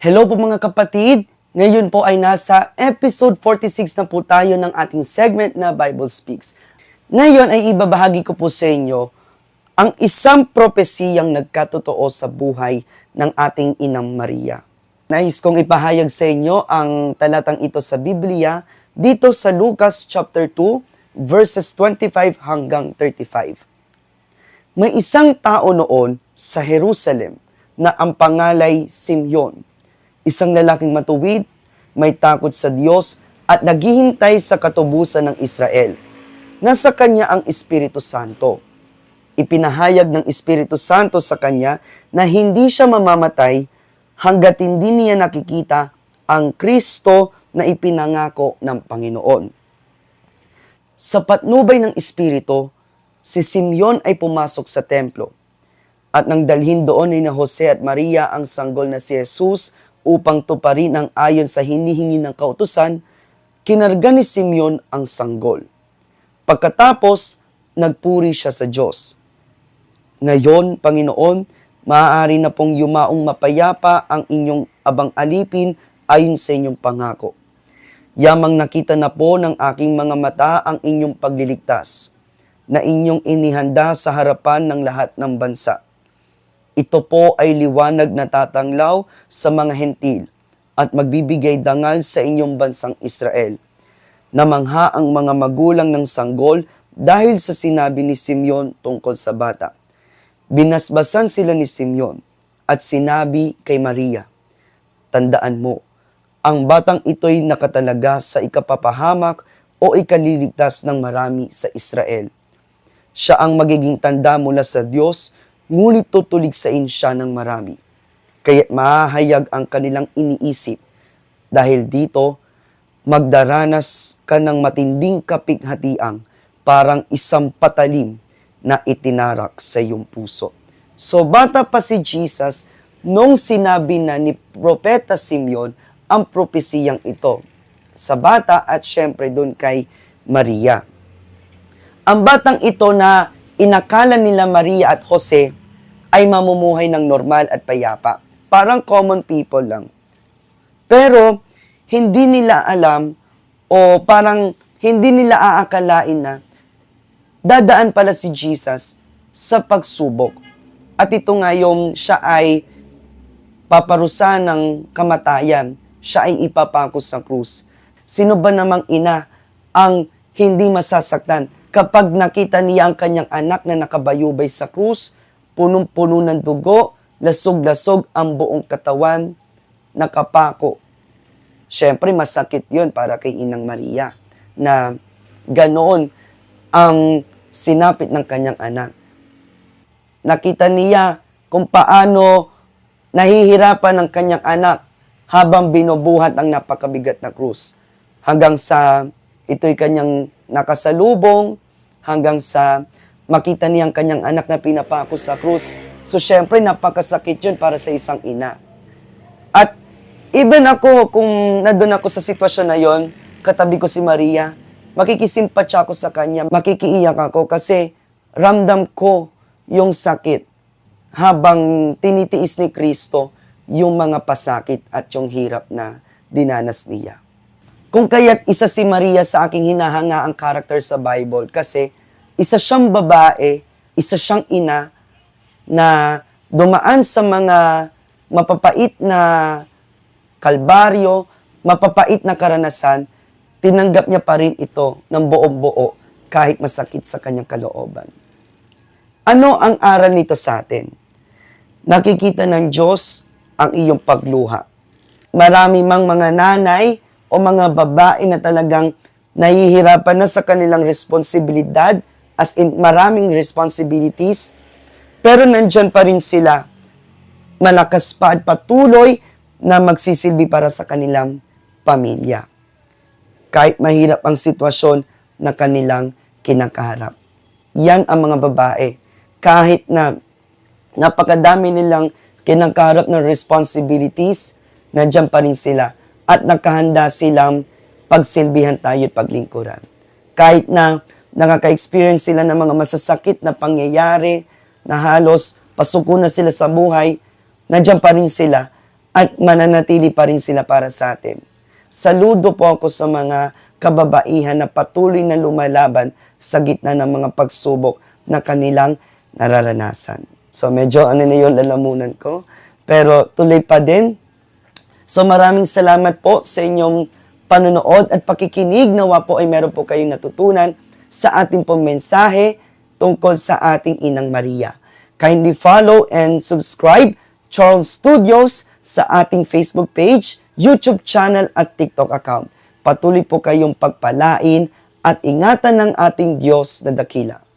Hello po mga kapatid! Ngayon po ay nasa episode 46 na po tayo ng ating segment na Bible Speaks. Ngayon ay ibabahagi ko po sa inyo ang isang propesiyang nagkatotoo sa buhay ng ating Inang Maria. Nais kong ipahayag sa inyo ang talatang ito sa Biblia dito sa Lucas chapter 2 verses 25 hanggang 35. May isang tao noon sa Jerusalem na ang pangalay Simeon. Isang lalaking matuwid, may takot sa Diyos at naghihintay sa katubusan ng Israel. Nasa kanya ang Espiritu Santo. Ipinahayag ng Espiritu Santo sa kanya na hindi siya mamamatay hanggat hindi niya nakikita ang Kristo na ipinangako ng Panginoon. Sa patnubay ng Espiritu, si Simeon ay pumasok sa templo at nang dalhin doon ni Jose at Maria ang sanggol na si Jesus upang tuparin ang ayon sa hinihingi ng kautusan, kinarga ni Simeon ang sanggol. Pagkatapos, nagpuri siya sa Diyos. Ngayon, Panginoon, maaari na pong yumaong mapayapa ang inyong abang alipin ayon sa inyong pangako. Yamang nakita na po ng aking mga mata ang inyong pagliligtas, na inyong inihanda sa harapan ng lahat ng bansa. Ito po ay liwanag na tatanglaw sa mga hentil at magbibigay dangal sa inyong bansang Israel. Namangha ang mga magulang ng sanggol dahil sa sinabi ni Simeon tungkol sa bata. Binasbasan sila ni Simeon at sinabi kay Maria, "Tandaan mo, ang batang ito'y nakatalaga sa ikapapahamak o ikaliligtas ng marami sa Israel. Siya ang magiging tanda mula sa Diyos, ngunit tutuligsain siya ng marami. Kaya't mahahayag ang kanilang iniisip. Dahil dito, magdaranas ka ng matinding kapighatiang parang isang patalim na itinarak sa iyong puso." So, bata pa si Jesus nung sinabi na ni Propeta Simeon ang propesiyang ito sa bata at syempre doon kay Maria. Ang batang ito na inakala nila Maria at Jose ay mamumuhay ng normal at payapa. Parang common people lang. Pero, hindi nila alam o parang hindi nila aakalain na dadaan pala si Jesus sa pagsubok. At ito nga yung siya ay paparusahan ng kamatayan. Siya ay ipapako sa krus. Sino ba namang ina ang hindi masasaktan kapag nakita niya ang kanyang anak na nakabayubay sa krus, punong-puno ng dugo, lasog-lasog ang buong katawan, nakapako. Siyempre, masakit yun para kay Inang Maria na ganoon ang sinapit ng kanyang anak. Nakita niya kung paano nahihirapan ng kanyang anak habang binubuhat ang napakabigat na krus. Hanggang sa ito'y kanyang nakasalubong, hanggang sa makita niya ang kanyang anak na pinapako sa krus. So, syempre, napakasakit yun para sa isang ina. At even ako, kung nandun ako sa sitwasyon na yon, katabi ko si Maria, makikisimpatya ako sa kanya, makikiiyak ako kasi ramdam ko yung sakit habang tinitiis ni Kristo yung mga pasakit at yung hirap na dinanas niya. Kung kaya't isa si Maria sa aking hinahanga ang karakter sa Bible kasi isa siyang babae, isa siyang ina na dumaan sa mga mapapait na kalbaryo, mapapait na karanasan, tinanggap niya pa rin ito ng buong-buo kahit masakit sa kanyang kalooban. Ano ang aral nito sa atin? Nakikita ng Diyos ang iyong pagluha. Marami mang mga nanay o mga babae na talagang nahihirapan na sa kanilang responsibilidad, as in maraming responsibilities, pero nandyan pa rin sila, malakas pa at patuloy na magsisilbi para sa kanilang pamilya. Kahit mahirap ang sitwasyon na kanilang kinakaharap. Yan ang mga babae. Kahit na napakadami nilang kinakaharap ng responsibilities, nandyan pa rin sila at nakahanda silang pagsilbihan tayo at paglingkuran. Kahit na nakaka-experience sila ng mga masasakit na pangyayari na halos pasuko na sila sa buhay, nandiyan pa rin sila at mananatili pa rin sila para sa atin. Saludo po ako sa mga kababaihan na patuloy na lumalaban sa gitna ng mga pagsubok na kanilang nararanasan. So medyo na yun lalamunan ko, pero tuloy pa din. So maraming salamat po sa inyong panonood at pakikinig. Nawa po ay meron po kayong natutunan sa ating pong mensahe tungkol sa ating Inang Maria. Kindly follow and subscribe Charles Studios sa ating Facebook page, YouTube channel at TikTok account. Patuloy po kayong pagpalain at ingatan ng ating Diyos na dakila.